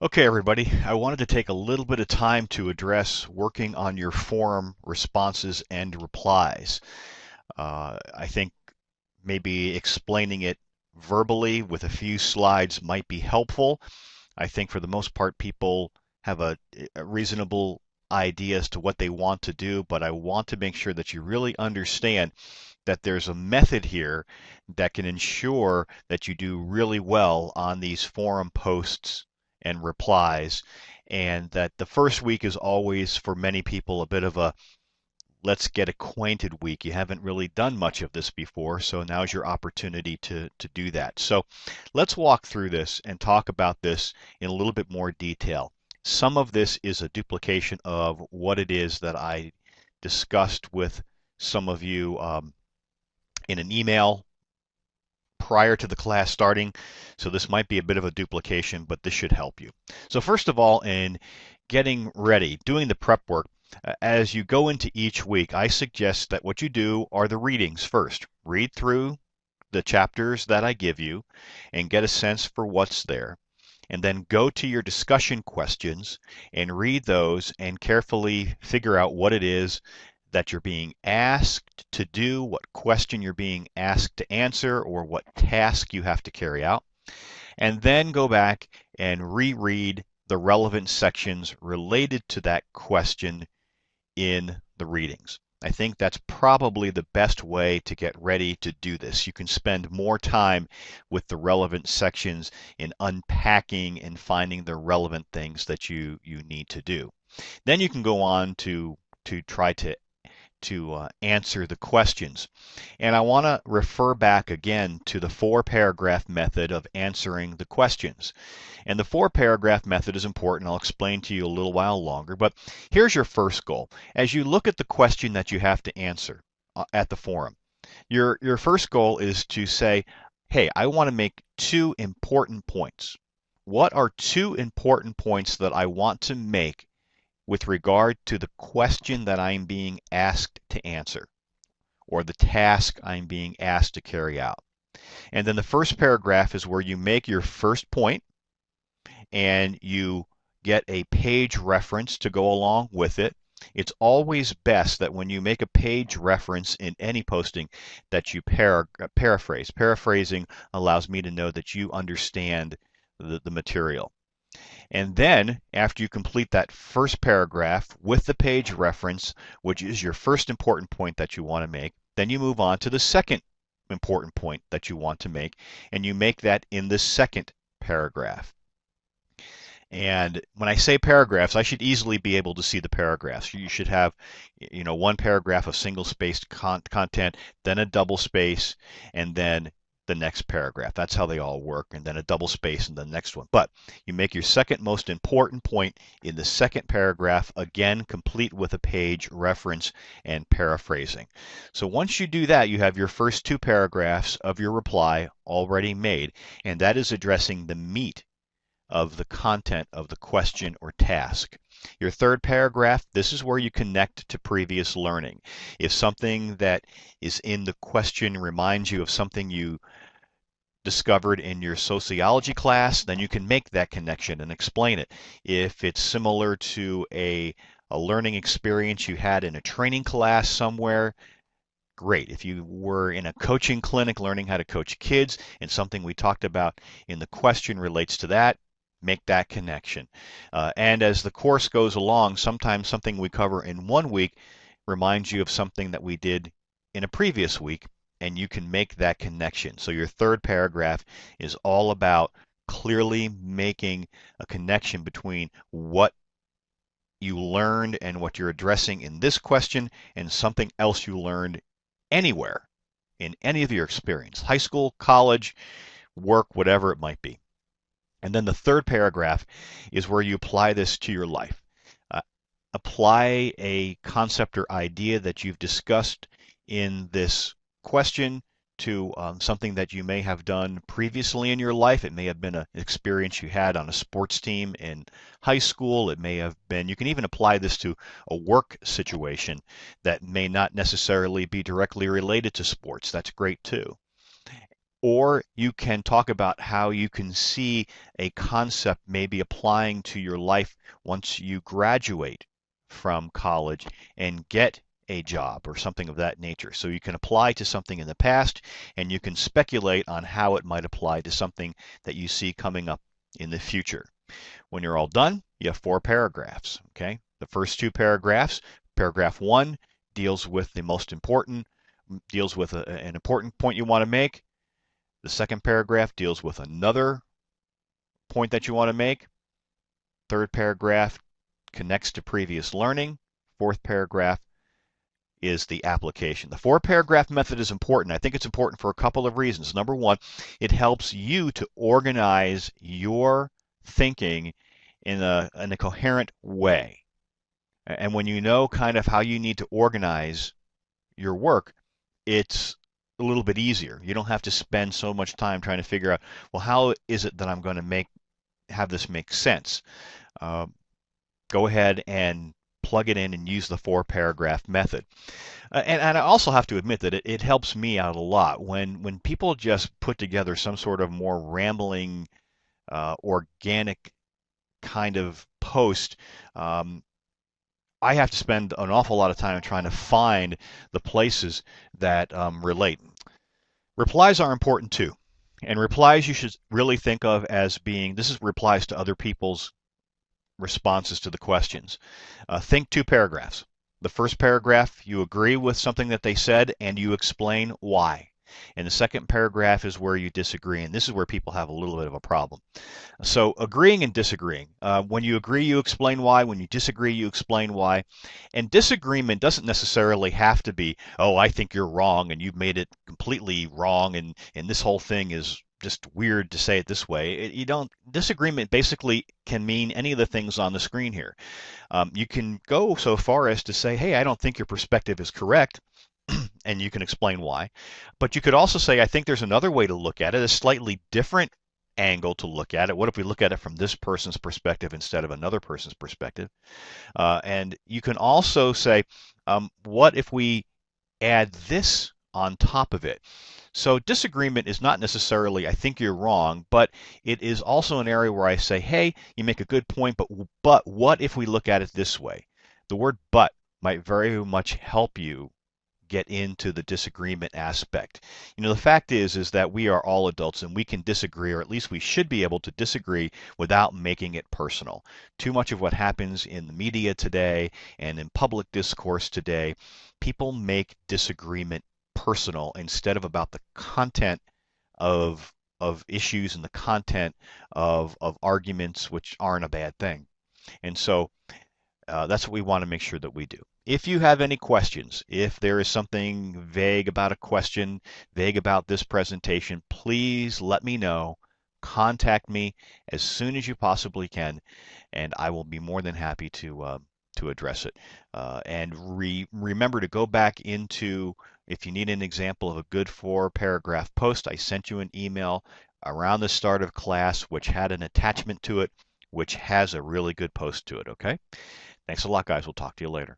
Okay, everybody, I wanted to take a little bit of time to address working on your forum responses and replies. I think maybe explaining it verbally with a few slides might be helpful. I think for the most part, people have a reasonable idea as to what they want to do, but I want to make sure that you really understand that there's a method here that can ensure that you do really well on these forum posts and replies, and that the first week is always for many people a bit of a let's get acquainted week. You haven't really done much of this before, so now's your opportunity to do that. So let's walk through this and talk about this in a little bit more detail. Some of this is a duplication of what it is that I discussed with some of you in an email prior to the class starting. So this might be a bit of a duplication, but this should help you. So first of all, in getting ready, doing the prep work, as you go into each week, I suggest that what you do are the readings first. Read through the chapters that I give you and get a sense for what's there. And then go to your discussion questions and read those and carefully figure out what it is that you're being asked to do, what question you're being asked to answer, or what task you have to carry out. And then go back and reread the relevant sections related to that question in the readings. I think that's probably the best way to get ready to do this. You can spend more time with the relevant sections in unpacking and finding the relevant things that you need to do. Then you can go on to try to answer the questions. And I want to refer back again to the four-paragraph method of answering the questions. And the four-paragraph method is important. I'll explain to you a little while longer. But here's your first goal. As you look at the question that you have to answer at the forum, your first goal is to say, hey, I want to make two important points. What are two important points that I want to make with regard to the question that I'm being asked to answer or the task I'm being asked to carry out? And then the first paragraph is where you make your first point and you get a page reference to go along with it. It's always best that when you make a page reference in any posting that you paraphrase. Paraphrasing allows me to know that you understand the material. And then, after you complete that first paragraph with the page reference, which is your first important point that you want to make, then you move on to the second important point that you want to make, and you make that in the second paragraph. And when I say paragraphs, I should easily be able to see the paragraphs. You should have, one paragraph of single-spaced content, then a double space, and then the next paragraph. That's how they all work, and then a double space in the next one. But you make your second most important point in the second paragraph, again, complete with a page reference and paraphrasing. So once you do that, you have your first two paragraphs of your reply already made, and that is addressing the meat of the content of the question or task. Your third paragraph, this is where you connect to previous learning. If something that is in the question reminds you of something you discovered in your sociology class, then you can make that connection and explain it. If it's similar to a learning experience you had in a training class somewhere, great. If you were in a coaching clinic learning how to coach kids and something we talked about in the question relates to that, make that connection. And as the course goes along, sometimes something we cover in one week reminds you of something that we did in a previous week, and you can make that connection. So your third paragraph is all about clearly making a connection between what you learned and what you're addressing in this question and something else you learned anywhere in any of your experience, high school, college, work, whatever it might be. And then the third paragraph is where you apply this to your life. Apply a concept or idea that you've discussed in this question to something that you may have done previously in your life. It may have been an experience you had on a sports team in high school. It may have been, you can even apply this to a work situation that may not necessarily be directly related to sports. That's great too. Or you can talk about how you can see a concept maybe applying to your life once you graduate from college and get a job or something of that nature. So you can apply to something in the past and you can speculate on how it might apply to something that you see coming up in the future. When you're all done, you have 4 paragraphs. Okay, the first 2 paragraphs, paragraph 1 deals with the most important, deals with an important point you want to make. The second paragraph deals with another point that you want to make. Third paragraph connects to previous learning. Fourth paragraph is the application. The 4-paragraph method is important. I think it's important for a couple of reasons. Number one, it helps you to organize your thinking in a coherent way. And when you know kind of how you need to organize your work, it's a little bit easier. You don't have to spend so much time trying to figure out, well, how is it that I'm going to have this make sense? Go ahead and plug it in and use the 4-paragraph method. And I also have to admit that it helps me out a lot when people just put together some sort of more rambling, organic kind of post. I have to spend an awful lot of time trying to find the places that relate. Replies are important too. And replies you should really think of as being, this is replies to other people's responses to the questions. Think 2 paragraphs. The first paragraph, you agree with something that they said and you explain why. And the second paragraph is where you disagree, and this is where people have a little bit of a problem. So agreeing and disagreeing. When you agree, you explain why. When you disagree, you explain why. And disagreement doesn't necessarily have to be, oh, I think you're wrong and you've made it completely wrong and this whole thing is just weird to say it this way. You don't. Disagreement basically can mean any of the things on the screen here. You can go so far as to say, hey, I don't think your perspective is correct. And you can explain why. But you could also say, I think there's another way to look at it, a slightly different angle to look at it. What if we look at it from this person's perspective instead of another person's perspective? And you can also say, what if we add this on top of it? So disagreement is not necessarily, I think you're wrong, but it is also an area where I say, hey, you make a good point, but what if we look at it this way? The word but might very much help you get into the disagreement aspect. The fact is that we are all adults and we can disagree, or at least we should be able to disagree without making it personal. Too much of what happens in the media today and in public discourse today, people make disagreement personal instead of about the content of issues and the content of arguments, which aren't a bad thing. And so that's what we want to make sure that we do. If you have any questions, if there is something vague about a question, vague about this presentation, please let me know. Contact me as soon as you possibly can, and I will be more than happy to address it. And remember to go back into, if you need an example of a good 4-paragraph post, I sent you an email around the start of class which had an attachment to it, which has a really good post to it, okay? Thanks a lot, guys. We'll talk to you later.